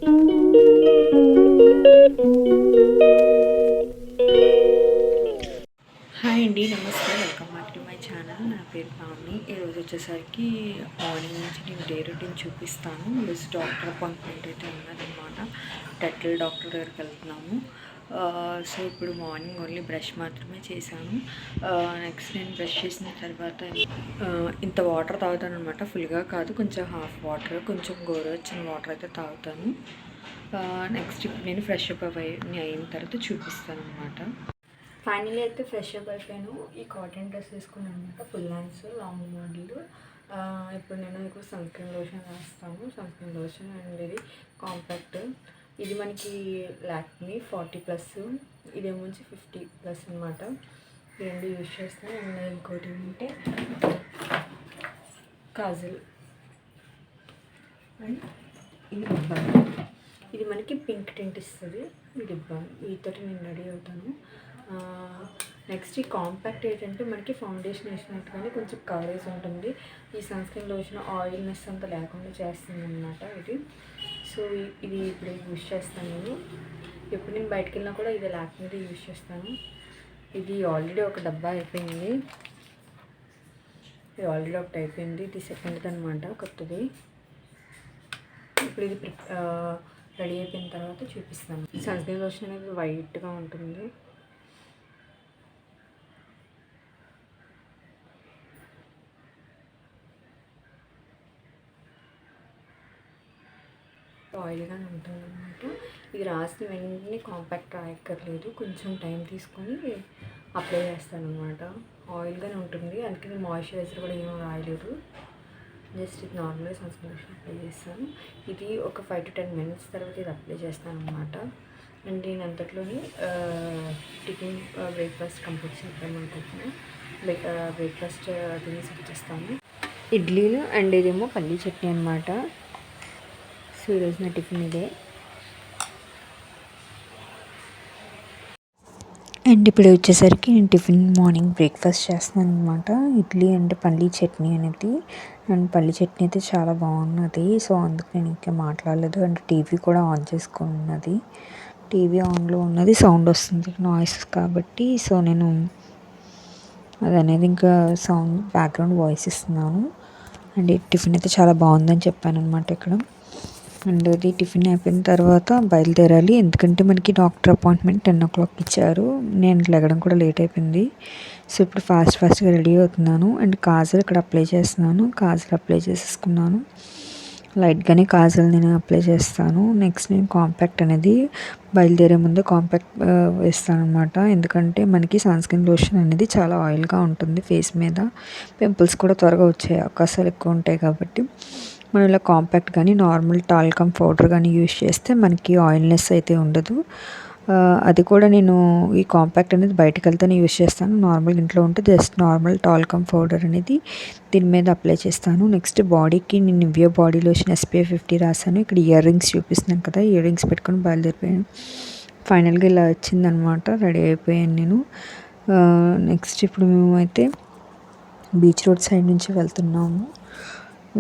Hi అండి, నమస్తే. Welcome back to my channel. నా పేరు పావని. ఈరోజు వచ్చేసరికి మార్నింగ్ నుంచి నేను డే రొటీన్ చూపిస్తాను. ప్లస్ డాక్టర్ అపాయింట్మెంట్ అయితే ఉన్నదన్నమాట. డెంటల్ డాక్టర్ దగ్గరికి వెళ్తున్నాము. సో ఇప్పుడు మార్నింగ్ ఓన్లీ బ్రష్ మాత్రమే చేశాను. నెక్స్ట్ నేను బ్రష్ చేసిన తర్వాత ఇంత వాటర్ తాగుతాను అనమాట. ఫుల్గా కాదు, కొంచెం హాఫ్ వాటర్, కొంచెం గోరువెచ్చని వాటర్ అయితే తాగుతాను. నెక్స్ట్ ఇప్పుడు నేను ఫ్రెష్ అప్ అయిన తర్వాత చూపిస్తాను అనమాట. ఫైనలీ అయితే ఫ్రెష్ అప్ అయిపోయాను. ఈ కాటన్ డ్రెస్ వేసుకున్నాను అనమాట, ఫుల్ హ్యాండ్స్, లాంగ్ మోడల్. ఇప్పుడు నేను ఇక్కడ సన్స్క్రీన్ లోషన్ వేస్తాను. సన్స్క్రీన్ లోషన్ అండ్ ఇది కాంపాక్ట్. ఇది మనకి లాక్మీ 40+, ఇదేమో 50+ అనమాట. ఈ రెండు యూజ్ చేస్తాను. అండ్ ఇంకోటి ఏంటంటే కాజల్ అండ్ ఇది డిబ్బాను. ఇది మనకి పింక్ టింట్ ఇస్తుంది. ఈ డిబ్బాను, వీటితో నేను రెడీ అవుతాను. నెక్స్ట్ ఈ కాంపాక్ట్ ఏంటంటే మనకి ఫౌండేషన్ వేసినట్టుగానే కొంచెం కవరేజ్ ఉంటుంది. ఈ సన్స్క్రీన్ లోషన్ ఆయిల్నెస్ అంతా లేకుండా చేస్తుంది అనమాట ఇది. సో ఇది ఇప్పుడు యూజ్ చేస్తాను నేను. ఎప్పుడు నేను బయటకు వెళ్ళినా కూడా ఇది లాక్మీది యూజ్ చేస్తాను. ఇది ఆల్రెడీ ఒక డబ్బా అయిపోయింది. ఇది ఆల్రెడీ ఒకటి అయిపోయింది. ఇది సెకండ్ది అనమాట, కొత్తది. ఇప్పుడు ఇది రెడీ అయిపోయిన తర్వాత చూపిస్తాను. సన్స్క్రీన్ లోషన్ అనేది వైట్గా ఉంటుంది. ఆయిల్గానే ఉంటుంది అనమాట. ఇది రాసిన వెంటనే కాంపాక్ట్ రాయక్కర్లేదు, కొంచెం టైం తీసుకొని అప్లై చేస్తాను అనమాట. ఆయిల్గానే ఉంటుంది, అందుకని మాయిశ్చరైజర్ కూడా ఏమీ రాయలేదు. జస్ట్ ఇది నార్మల్గా సన్స్క్రీన్ లోషన్ అప్లై చేస్తాను. ఇది ఒక 5 to 10 minutes తర్వాత ఇది అప్లై చేస్తాను అనమాట. అండ్ నేను అంతట్లోని టిఫిన్ బ్రేక్ఫాస్ట్ కంప్లీట్ చేద్దాం అనుకుంటున్నాను. బ్రేక్ఫాస్ట్ తినేసి వచ్చేస్తాను. ఇడ్లీలు అండ్ ఇదేమో పల్లీ చట్నీ అనమాట. సో ఈరోజు నా టిఫిన్ ఇదే. అండ్ ఇప్పుడు వచ్చేసరికి నేను టిఫిన్ మార్నింగ్ బ్రేక్ఫాస్ట్ చేస్తున్నాను అనమాట. ఇడ్లీ అండ్ పల్లీ చట్నీ అనేది. అండ్ పల్లీ చట్నీ అయితే చాలా బాగున్నది. సో అందుకు నేను ఇంకా మాట్లాడలేదు. అండ్ టీవీ కూడా ఆన్ చేసుకొని ఉన్నది. టీవీ ఆన్లో ఉన్నది, సౌండ్ వస్తుంది నాయిస్ కాబట్టి. సో నేను అది అనేది ఇంకా సౌండ్ బ్యాక్గ్రౌండ్ వాయిస్ ఇస్తున్నాను. అండ్ టిఫిన్ అయితే చాలా బాగుందని చెప్పాను అనమాట ఇక్కడ. అండ్ అది టిఫిన్ అయిపోయిన తర్వాత బయలుదేరాలి, ఎందుకంటే మనకి డాక్టర్ అపాయింట్మెంట్ 10 o'clock ఇచ్చారు. నేను లెగడం కూడా లేట్ అయిపోయింది. సో ఇప్పుడు ఫాస్ట్గా రెడీ అవుతున్నాను. అండ్ కాజల్ ఇక్కడ అప్లై చేస్తున్నాను. కాజల్ అప్లై చేసేసుకున్నాను. లైట్గానే కాజల్ నేను అప్లై చేస్తాను. నెక్స్ట్ నేను కాంపాక్ట్ అనేది బయలుదేరే ముందు కాంపాక్ట్ వేస్తాను అనమాట. ఎందుకంటే మనకి సన్స్క్రీన్ లోషన్ అనేది చాలా ఆయిల్గా ఉంటుంది ఫేస్ మీద. పింపుల్స్ కూడా త్వరగా వచ్చే అవకాశాలు ఎక్కువ ఉంటాయి కాబట్టి మనం ఇలా కాంపాక్ట్ కానీ నార్మల్ టాల్కమ్ పౌడర్ కానీ యూజ్ చేస్తే మనకి ఆయిల్నెస్ అయితే ఉండదు. అది కూడా నేను ఈ కాంపాక్ట్ అనేది బయటకు వెళ్తేనే యూజ్ చేస్తాను. నార్మల్ ఇంట్లో ఉంటే జస్ట్ నార్మల్ టాల్కమ్ పౌడర్ అనేది దీని మీద అప్లై చేస్తాను. నెక్స్ట్ బాడీకి నేను నివియా బాడీ లోషన్ SPF 50 రాసాను. ఇక్కడ ఇయర్ రింగ్స్ చూపిస్తున్నాను కదా, ఇయర్ రింగ్స్ పెట్టుకొని బయలుదేరిపోయాను. ఫైనల్గా ఇలా వచ్చిందనమాట, రెడీ అయిపోయాను నేను. నెక్స్ట్ ఇప్పుడు మేమైతే బీచ్ రోడ్ సైడ్ నుంచి వెళ్తున్నాము.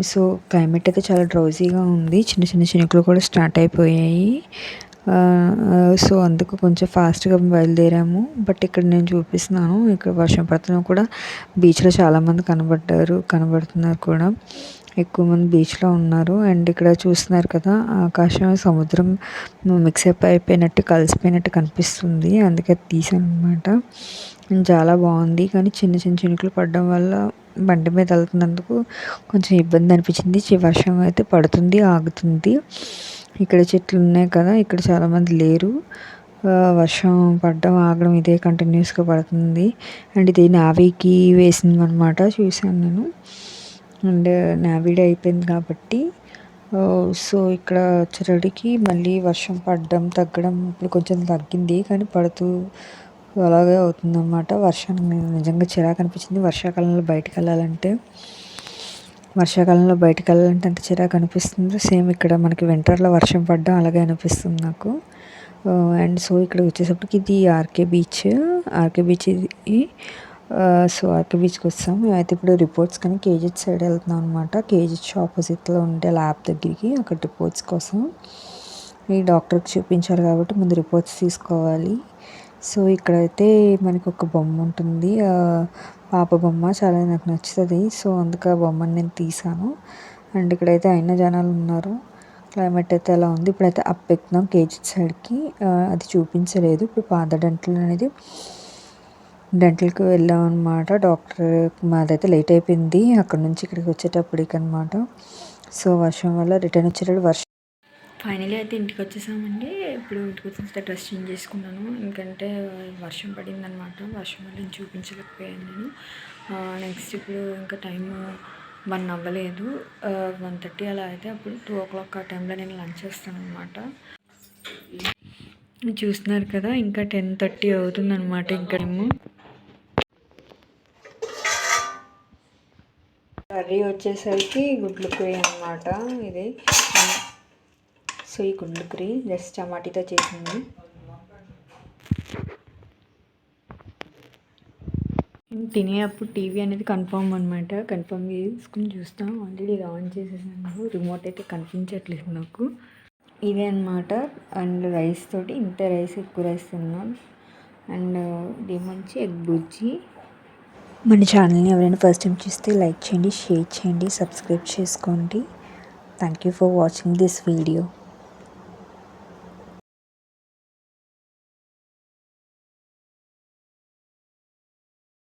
సో క్లైమేట్ అయితే చాలా డ్రౌజీగా ఉంది. చిన్న చిన్న చినుకులు కూడా స్టార్ట్ అయిపోయాయి. సో అందుకు కొంచెం ఫాస్ట్గా బయలుదేరాము. బట్ ఇక్కడ నేను చూపిస్తున్నాను, ఇక్కడ వర్షం పడుతున్నా కూడా బీచ్లో చాలామంది కనబడుతున్నారు కూడా. ఎక్కువ మంది బీచ్లో ఉన్నారు. అండ్ ఇక్కడ చూస్తున్నారు కదా, ఆకాశం సముద్రం మిక్సప్ అయిపోయినట్టు, కలిసిపోయినట్టు కనిపిస్తుంది. అందుకే తీసాను అనమాట. చాలా బాగుంది. కానీ చిన్న చిన్న చినుకులు పడడం వల్ల బండి మీద వెళ్తున్నందుకు కొంచెం ఇబ్బంది అనిపించింది. వర్షం అయితే పడుతుంది, ఆగుతుంది. ఇక్కడ చెట్లు ఉన్నాయి కదా, ఇక్కడ చాలామంది లేరు. వర్షం పడడం ఆగడం ఇదే కంటిన్యూస్గా పడుతుంది. అండ్ ఇది నావీకి వేసింది అనమాట, చూశాను నేను. అండ్ నావీడ్ అయిపోయింది కాబట్టి సో ఇక్కడ వచ్చేటడికి మళ్ళీ వర్షం పడడం తగ్గడం. ఇప్పుడు కొంచెం తగ్గింది, కానీ పడుతూ అలాగే అవుతుందన్నమాట. వర్షానికి నిజంగా చిరాకు అనిపించింది. వర్షాకాలంలో బయటకు వెళ్ళాలంటే అంత చిరాకు అనిపిస్తుంది. సేమ్ ఇక్కడ మనకి వింటర్లో వర్షం పడడం అలాగే అనిపిస్తుంది నాకు. అండ్ సో ఇక్కడ వచ్చేసప్పటికి ఇది ఆర్కే బీచ్ ఇది. సో ఆర్కే బీచ్కి వస్తాం. మేమైతే ఇప్పుడు రిపోర్ట్స్ కానీ కేజీహెచ్ సైడ్ వెళ్తున్నాం అనమాట. కేజీహెచ్ ఆపోజిట్లో ఉండే ల్యాబ్ దగ్గరికి, అక్కడ రిపోర్ట్స్ కోసం. ఈ డాక్టర్కి చూపించాలి కాబట్టి ముందు రిపోర్ట్స్ తీసుకోవాలి. సో ఇక్కడైతే మనకు ఒక బొమ్మ ఉంటుంది, పాప బొమ్మ చాలా నాకు నచ్చుతుంది. సో అందుకే ఆ బొమ్మను నేను తీసాను. అండ్ ఇక్కడైతే అయిన జనాలు ఉన్నారు. క్లైమేట్ అయితే అలా ఉంది. ఇప్పుడైతే అప్ ఎక్కుతున్నాం కేజీ సైడ్కి. అది చూపించలేదు. ఇప్పుడు పాత డెంటల్కి వెళ్ళాం అనమాట. డాక్టర్ మాదైతే లేట్ అయిపోయింది అక్కడ నుంచి ఇక్కడికి వచ్చేటప్పటికి అనమాట. సో వర్షం వల్ల రిటర్న్ వచ్చేటప్పుడు ఫైనలీ అయితే ఇంటికి వచ్చేసామండి. ఇప్పుడు ఇంటికి వచ్చేస్తే డ్రెస్ చేంజ్ చేసుకున్నాను, ఎందుకంటే వర్షం పడిందనమాట. వర్షం వల్ల నేను చూపించలేకపోయాను నేను. నెక్స్ట్ ఇప్పుడు ఇంకా టైము 1 అవ్వలేదు, 1:30 అలా అయితే అప్పుడు 2 o'clock ఆ టైంలో నేను లంచ్ చేస్తాను అనమాట. చూస్తున్నారు కదా, ఇంకా 10:30 అవుతుంది అనమాట. ఇంకా కర్రీ వచ్చేసరికి గుడ్లు కూర అనమాట ఇది. సో ఈ గుడ్లు కూర జస్ట్ టమాటీతో చేసింది. తినేటప్పుడు టీవీ అనేది కన్ఫర్మ్ అనమాట. కన్ఫర్మ్ చేసుకుని చూస్తాను. ఆల్రెడీ ఇది ఆన్ చేసేసాను. రిమోట్ అయితే కనిపించట్లేదు నాకు. ఇదే అనమాట. అండ్ రైస్ తోటి ఇంత రైస్, ఎక్కువ రైస్ తిన్నాను. అండ్ ఇది మంచి ఎగ్ బుజ్జి. మన ఛానల్ని ఎవరైనా ఫస్ట్ టైం చూస్తే లైక్ చేయండి, షేర్ చేయండి, సబ్స్క్రైబ్ చేసుకోండి. Thank you for watching this video.